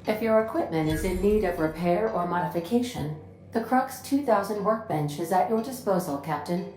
If your equipment is in need of repair or modification, the Crux 2000 workbench is at your disposal, Captain.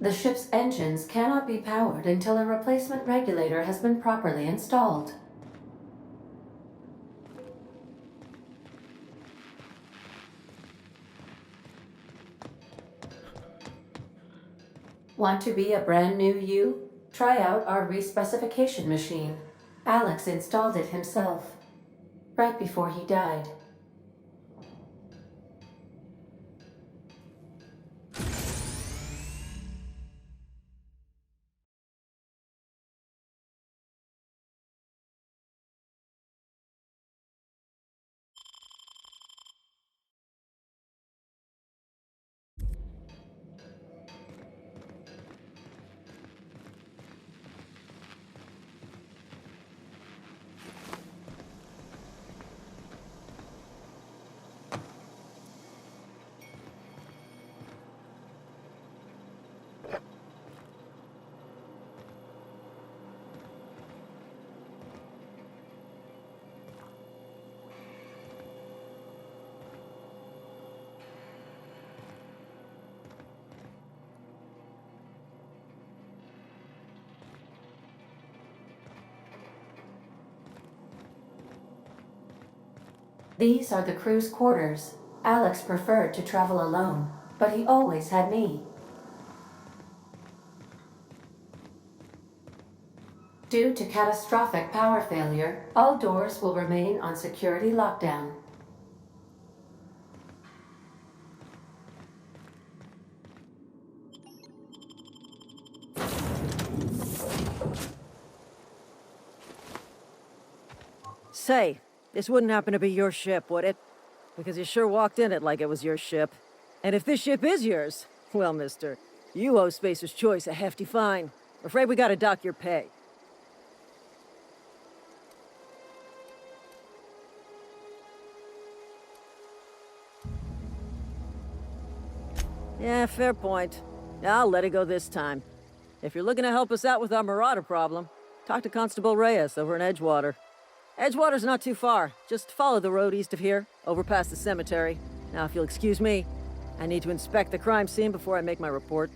The ship's engines cannot be powered until a replacement regulator has been properly installed. Want to be a brand new you? Try out our respecification machine. Alex installed it himself, right before he died. These are the crew's quarters. Alex preferred to travel alone, but he always had me. Due to catastrophic power failure, all doors will remain on security lockdown. Say, this wouldn't happen to be your ship, would it? Because you sure walked in it like it was your ship. And if this ship is yours, well, mister, you owe Spacer's Choice a hefty fine. Afraid we gotta dock your pay. Yeah, fair point. I'll let it go this time. If you're looking to help us out with our Marauder problem, talk to Constable Reyes over in Edgewater. Edgewater's not too far. Just follow the road east of here, over past the cemetery. Now, if you'll excuse me, I need to inspect the crime scene before I make my report.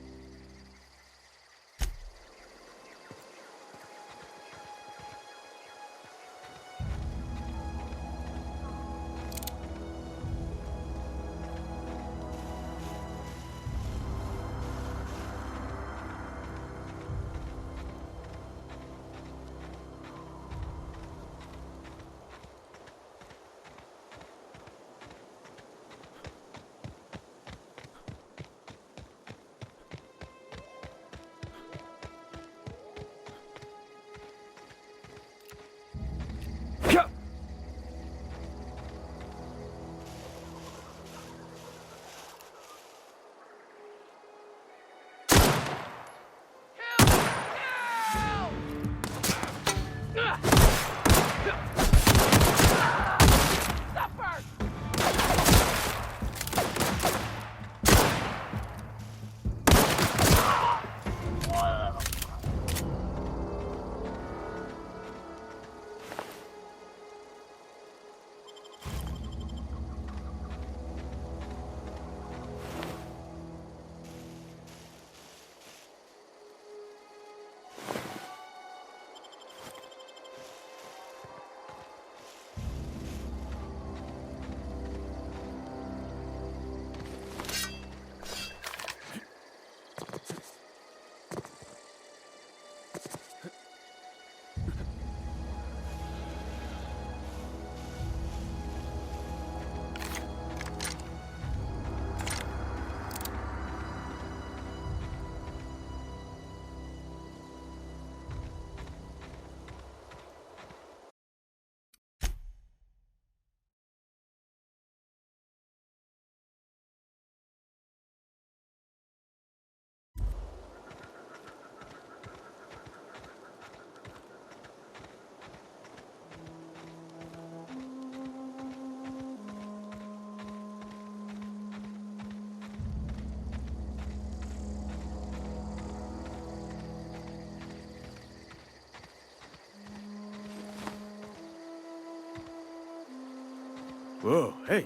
Whoa, hey,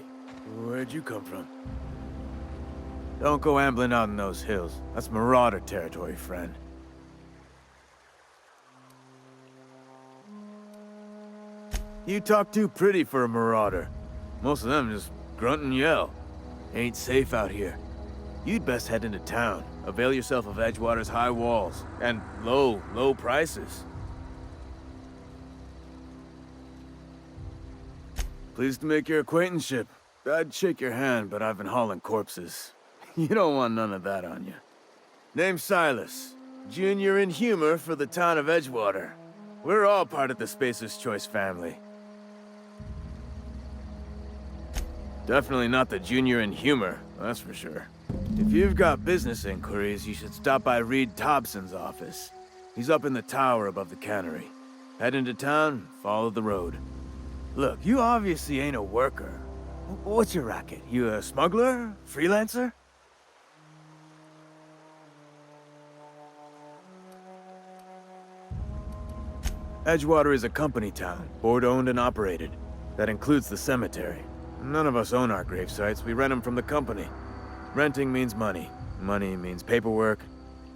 where'd you come from? Don't go ambling out in those hills. That's Marauder territory, friend. You talk too pretty for a Marauder. Most of them just grunt and yell. Ain't safe out here. You'd best head into town. Avail yourself of Edgewater's high walls and low prices. Pleased to make your acquaintanceship. I'd shake your hand, but I've been hauling corpses. You don't want none of that on you. Name's Silas. Junior in humor for the town of Edgewater. We're all part of the Spacer's Choice family. Definitely not the junior in humor, that's for sure. If you've got business inquiries, you should stop by Reed Thompson's office. He's up in the tower above the cannery. Head into town, follow the road. Look, you obviously ain't a worker. What's your racket? You a smuggler? Freelancer? Edgewater is a company town, board-owned and operated. That includes the cemetery. None of us own our grave sites, we rent them from the company. Renting means money. Money means paperwork.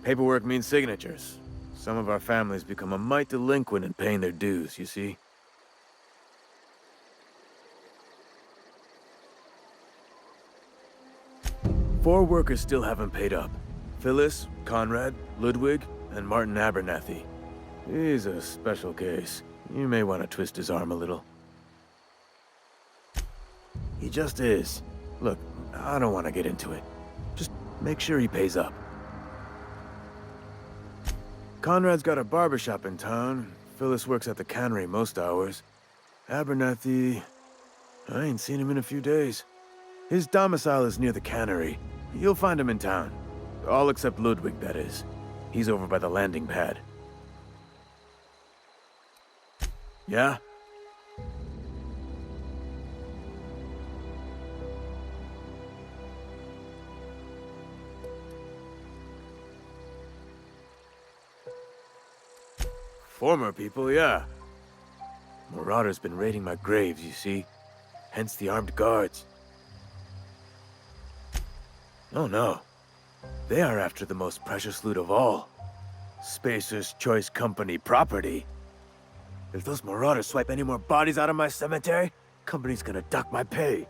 Paperwork means signatures. Some of our families become a mite delinquent in paying their dues, you see? Four workers still haven't paid up. Phyllis, Conrad, Ludwig, and Martin Abernathy. He's a special case. You may want to twist his arm a little. He just is. Look, I don't want to get into it. Just make sure he pays up. Conrad's got a barbershop in town. Phyllis works at the cannery most hours. Abernathy... I ain't seen him in a few days. His domicile is near the cannery. You'll find him in town. All except Ludwig, that is. He's over by the landing pad. Yeah? Former people, yeah. Marauders been raiding my graves, you see. Hence the armed guards. Oh no. They are after the most precious loot of all. Spacer's Choice Company property. If those marauders swipe any more bodies out of my cemetery, company's gonna duck my pay.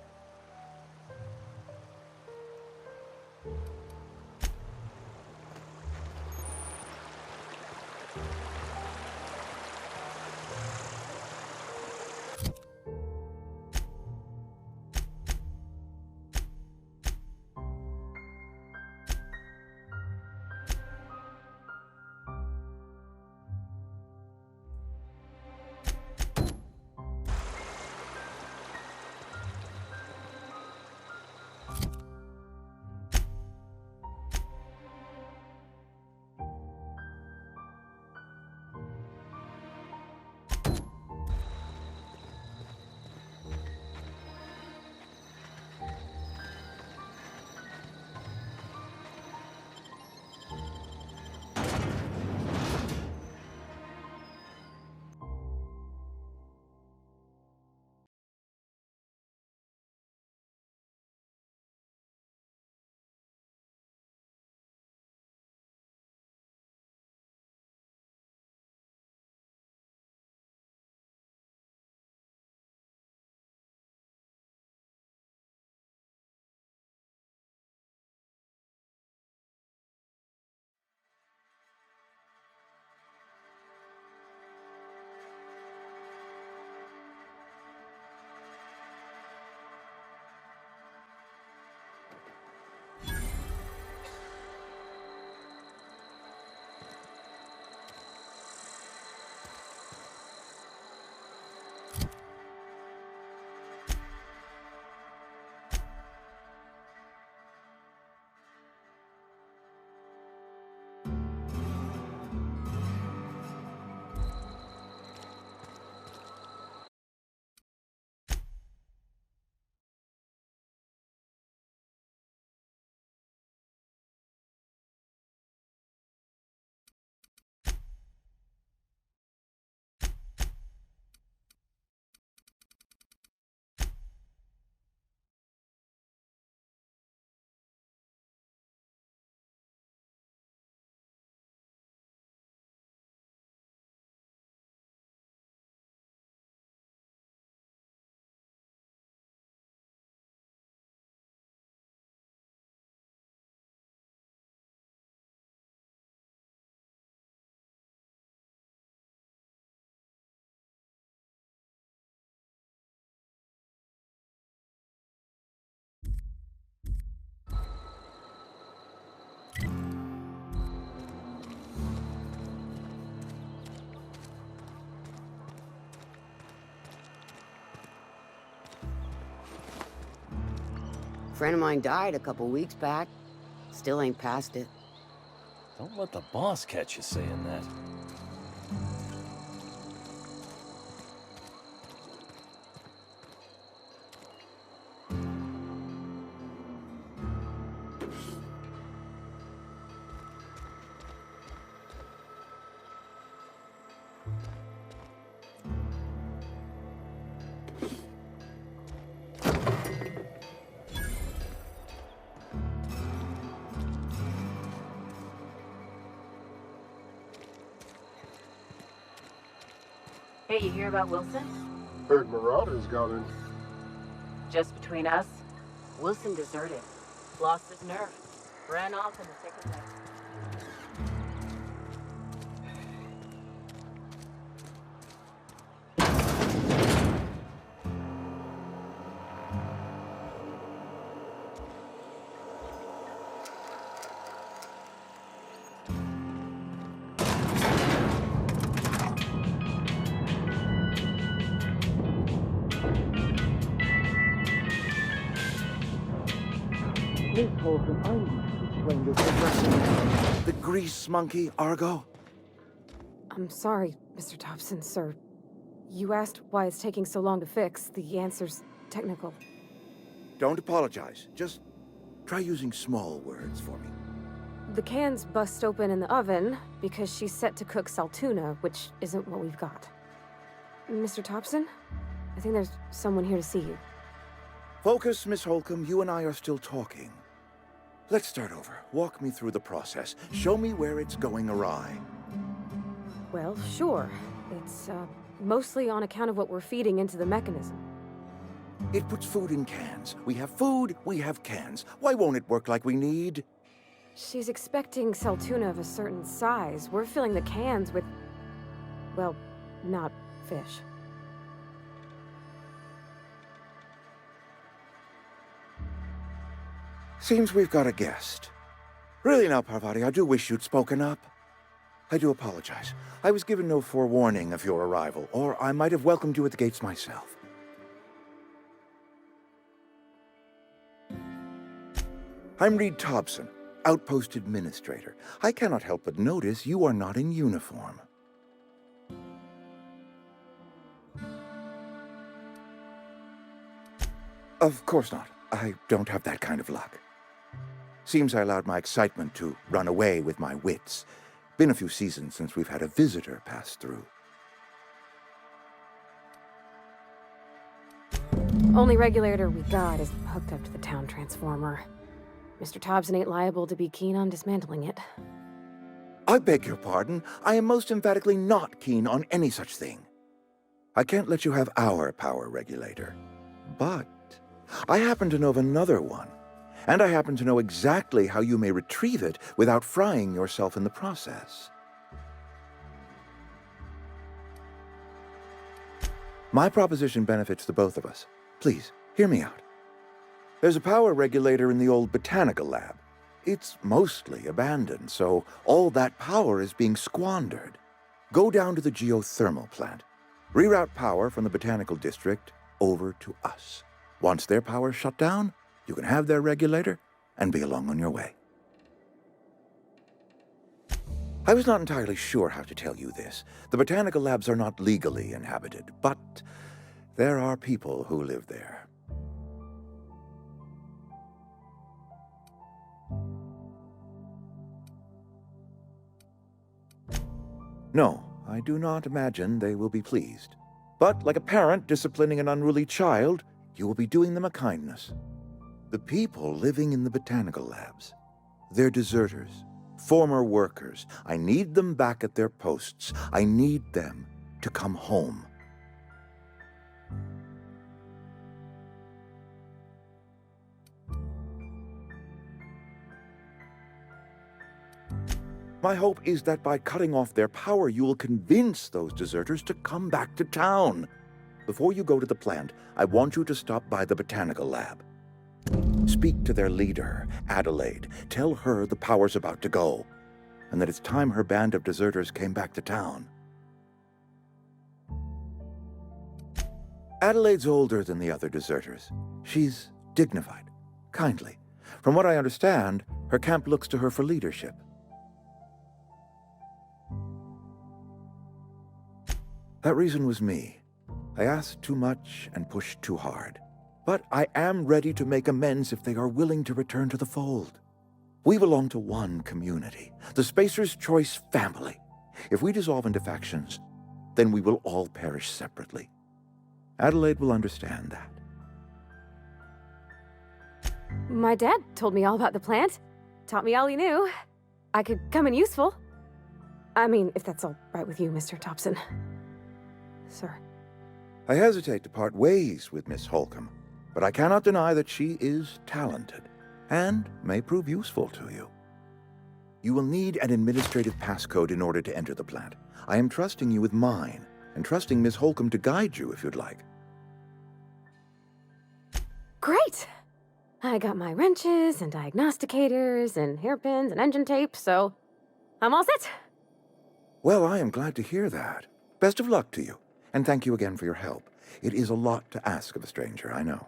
Friend of mine died a couple weeks back. Still ain't past it. Don't let the boss catch you saying that. Hey, you hear about Wilson? Heard Marauders got in. Just between us, Wilson deserted. Lost his nerve. Ran off in the thick of it. The grease monkey, Argo? I'm sorry, Mr. Thompson, sir. You asked why it's taking so long to fix. The answer's technical. Don't apologize. Just try using small words for me. The can's bust open in the oven because she's set to cook saltuna, which isn't what we've got. Mr. Thompson? I think there's someone here to see you. Focus, Miss Holcomb. You and I are still talking. Let's start over. Walk me through the process. Show me where it's going awry. Well, sure. It's, mostly on account of what we're feeding into the mechanism. It puts food in cans. We have food, we have cans. Why won't it work like we need? She's expecting saltuna of a certain size. We're filling the cans with, well, not fish. Seems we've got a guest. Really now, Parvati, I do wish you'd spoken up. I do apologize. I was given no forewarning of your arrival, or I might have welcomed you at the gates myself. I'm Reed Thompson, Outpost Administrator. I cannot help but notice you are not in uniform. Of course not. I don't have that kind of luck. Seems I allowed my excitement to run away with my wits. Been a few seasons since we've had a visitor pass through. Only regulator we got is hooked up to the town transformer. Mr. Thompson ain't liable to be keen on dismantling it. I beg your pardon. I am most emphatically not keen on any such thing. I can't let you have our power regulator. But I happen to know of another one. And I happen to know exactly how you may retrieve it without frying yourself in the process. My proposition benefits the both of us. Please, hear me out. There's a power regulator in the old botanical lab. It's mostly abandoned, so all that power is being squandered. Go down to the geothermal plant. Reroute power from the botanical district over to us. Once their power's shut down, you can have their regulator and be along on your way. I was not entirely sure how to tell you this. The botanical labs are not legally inhabited, but there are people who live there. No, I do not imagine they will be pleased. But like a parent disciplining an unruly child, you will be doing them a kindness. The people living in the botanical labs, they're deserters, former workers. I need them back at their posts. I need them to come home. My hope is that by cutting off their power, you will convince those deserters to come back to town. Before you go to the plant, I want you to stop by the botanical lab. Speak to their leader, Adelaide. Tell her the power's about to go, and that it's time her band of deserters came back to town. Adelaide's older than the other deserters. She's dignified, kindly. From what I understand, her camp looks to her for leadership. That reason was me. I asked too much and pushed too hard. But I am ready to make amends if they are willing to return to the fold. We belong to one community, the Spacer's Choice family. If we dissolve into factions, then we will all perish separately. Adelaide will understand that. My dad told me all about the plant. Taught me all he knew. I could come in useful. I mean, if that's all right with you, Mr. Thompson. Sir. I hesitate to part ways with Miss Holcomb, but I cannot deny that she is talented and may prove useful to you. You will need an administrative passcode in order to enter the plant. I am trusting you with mine, and trusting Miss Holcomb to guide you if you'd like. Great! I got my wrenches and diagnosticators and hairpins and engine tape, so I'm all set. Well, I am glad to hear that. Best of luck to you, and thank you again for your help. It is a lot to ask of a stranger, I know.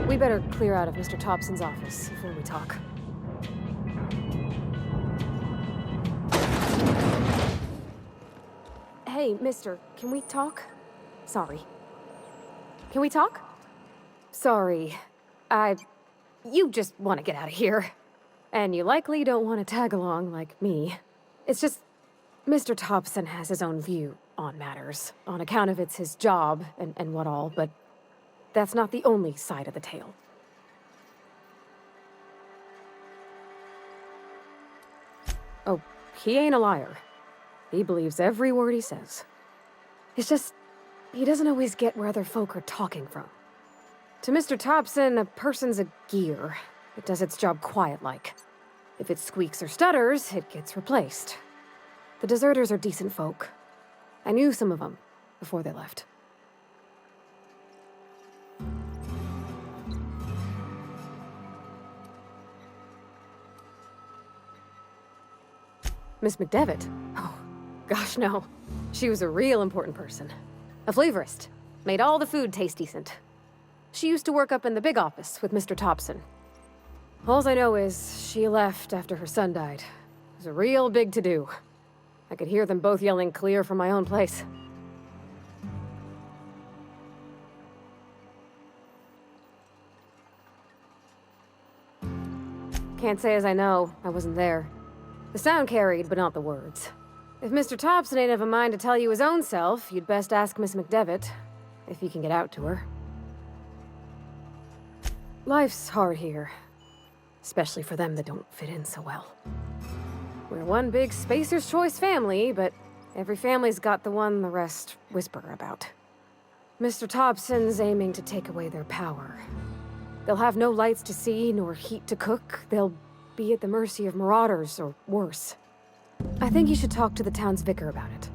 We better clear out of Mr. Thompson's office before we talk. Hey, mister, can we talk? Sorry. Can we talk? Sorry. You just want to get out of here. And you likely don't want to tag along like me. It's just, Mr. Thompson has his own view on matters, on account of it's his job and what all, but that's not the only side of the tale. Oh, he ain't a liar. He believes every word he says. It's just, he doesn't always get where other folk are talking from. To Mr. Thompson, a person's a gear. It does its job quiet-like. If it squeaks or stutters, it gets replaced. The deserters are decent folk. I knew some of them before they left. Miss McDevitt? Oh, gosh, no. She was a real important person. A flavorist. Made all the food taste decent. She used to work up in the big office with Mr. Thompson. Alls I know is she left after her son died. It was a real big to-do. I could hear them both yelling clear from my own place. Can't say as I know. I wasn't there. The sound carried, but not the words. If Mr. Thompson ain't of a mind to tell you his own self, you'd best ask Miss McDevitt, if you can get out to her. Life's hard here, especially for them that don't fit in so well. We're one big Spacer's Choice family, but every family's got the one the rest whisper about. Mr. Thompson's aiming to take away their power. They'll have no lights to see, nor heat to cook. They'll be at the mercy of marauders, or worse. I think you should talk to the town's vicar about it.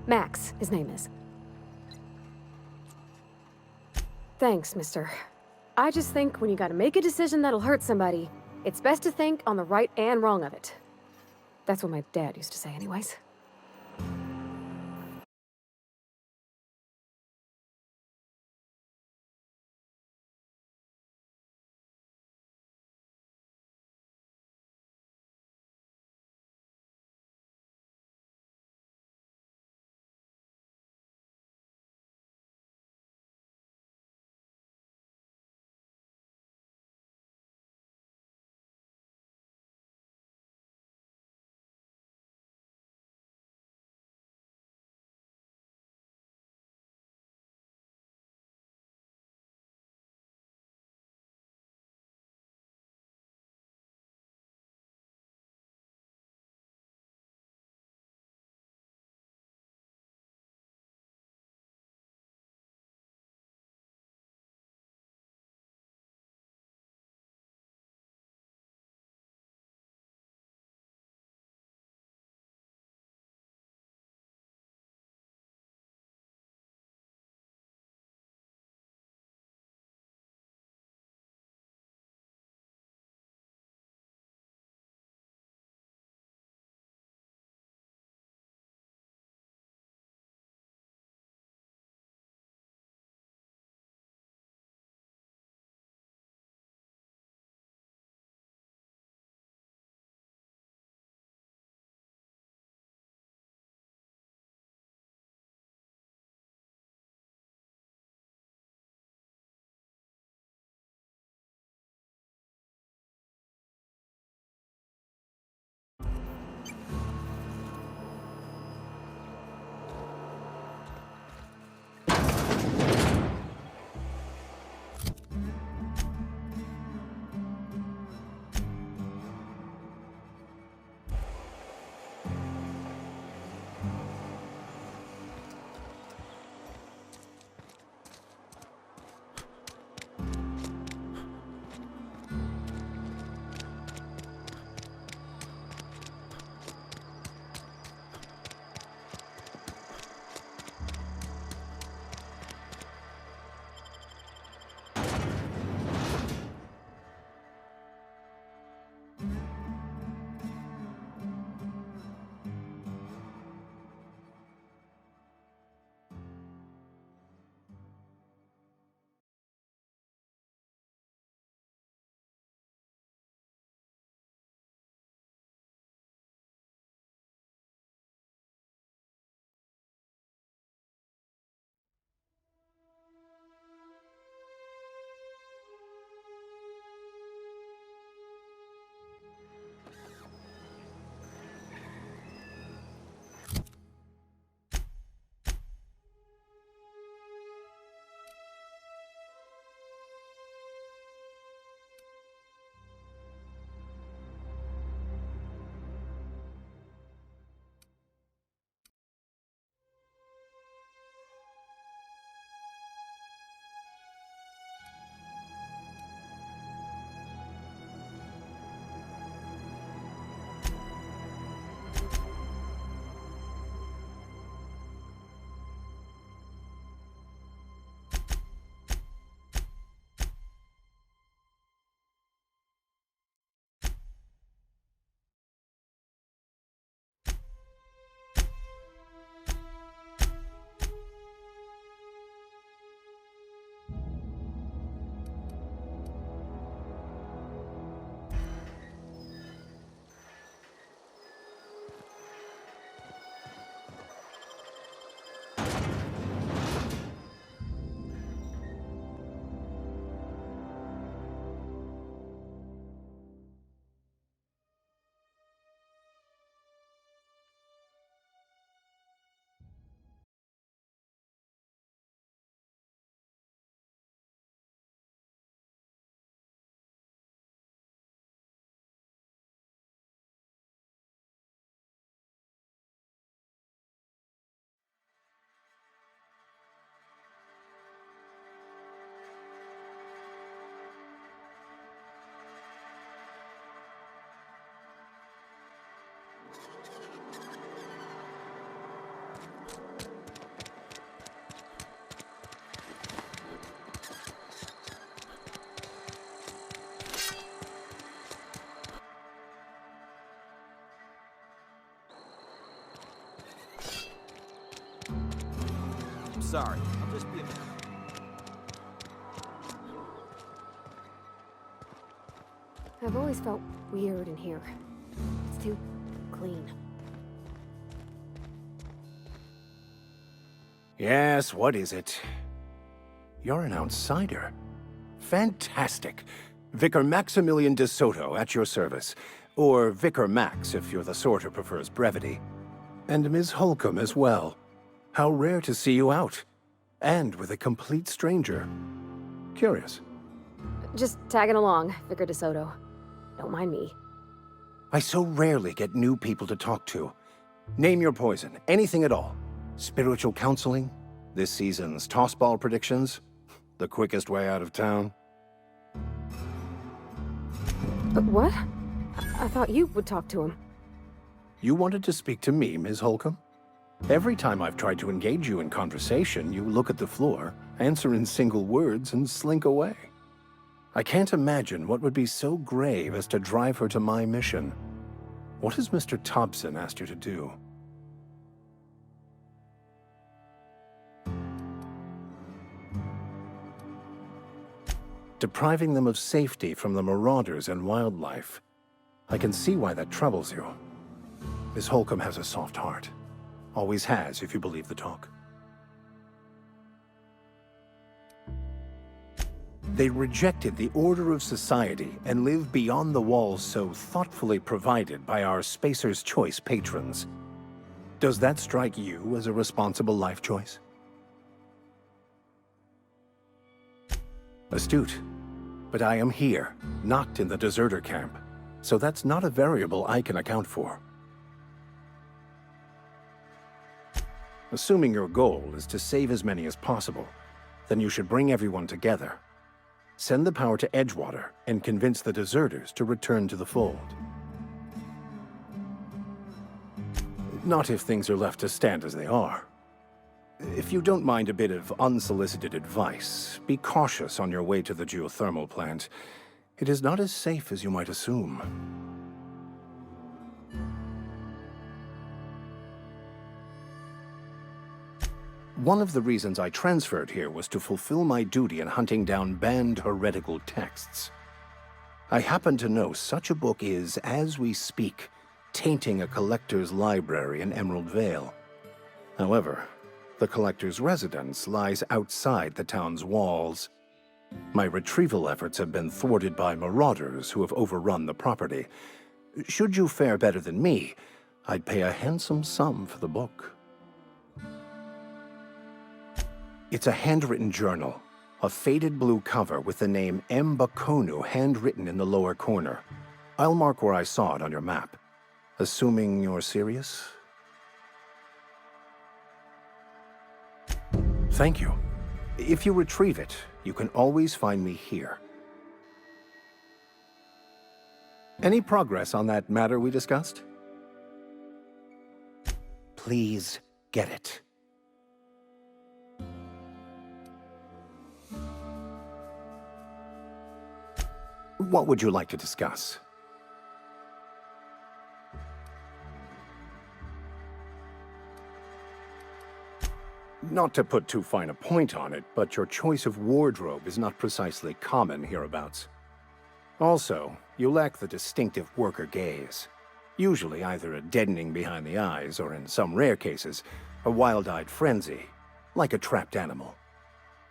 Max, his name is. Thanks, mister. I just think when you gotta make a decision that'll hurt somebody, it's best to think on the right and wrong of it. That's what my dad used to say anyways. sorry. I'll just be a minute. I've always felt weird in here. It's too clean. Yes, what is it? You're an outsider. Fantastic. Vicar Maximilian de Soto at your service. Or Vicar Max, if you're the sort who prefers brevity. And Ms. Holcomb as well. How rare to see you out. And with a complete stranger. Curious. Just tagging along, Vicar DeSoto. Don't mind me. I so rarely get new people to talk to. Name your poison, anything at all. Spiritual counseling? This season's tossball predictions? The quickest way out of town? But what? I thought you would talk to him. You wanted to speak to me, Ms. Holcomb? Every time I've tried to engage you in conversation, you look at the floor, answer in single words, and slink away. I can't imagine what would be so grave as to drive her to my mission. What has Mr. Thompson asked you to do? Depriving them of safety from the marauders and wildlife. I can see why that troubles you. Miss Holcomb has a soft heart. Always has, if you believe the talk. They rejected the order of society and live beyond the walls so thoughtfully provided by our Spacer's Choice patrons. Does that strike you as a responsible life choice? Astute. But I am here, not in the deserter camp, so that's not a variable I can account for. Assuming your goal is to save as many as possible, then you should bring everyone together. Send the power to Edgewater and convince the deserters to return to the fold. Not if things are left to stand as they are. If you don't mind a bit of unsolicited advice, be cautious on your way to the geothermal plant. It is not as safe as you might assume. One of the reasons I transferred here was to fulfill my duty in hunting down banned heretical texts. I happen to know such a book is, as we speak, tainting a collector's library in Emerald Vale. However, the collector's residence lies outside the town's walls. My retrieval efforts have been thwarted by marauders who have overrun the property. Should you fare better than me, I'd pay a handsome sum for the book. It's a handwritten journal, a faded blue cover with the name M. Bakonu handwritten in the lower corner. I'll mark where I saw it on your map. Assuming you're serious? Thank you. If you retrieve it, you can always find me here. Any progress on that matter we discussed? Please get it. What would you like to discuss? Not to put too fine a point on it, but your choice of wardrobe is not precisely common hereabouts. Also, you lack the distinctive worker gaze. Usually either a deadening behind the eyes, or in some rare cases, a wild-eyed frenzy, like a trapped animal.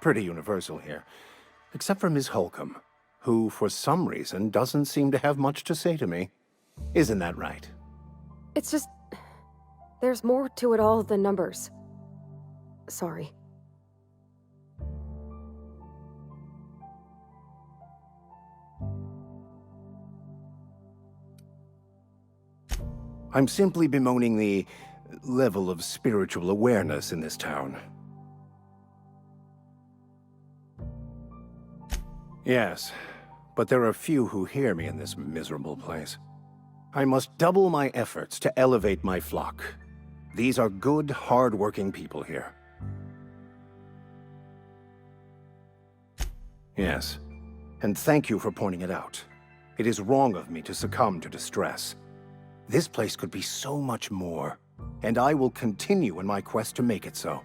Pretty universal here, except for Ms. Holcomb, who, for some reason, doesn't seem to have much to say to me. Isn't that right? It's just... there's more to it all than numbers. Sorry. I'm simply bemoaning the level of spiritual awareness in this town. Yes, but there are few who hear me in this miserable place. I must double my efforts to elevate my flock. These are good, hard-working people here. Yes, and thank you for pointing it out. It is wrong of me to succumb to distress. This place could be so much more, and I will continue in my quest to make it so.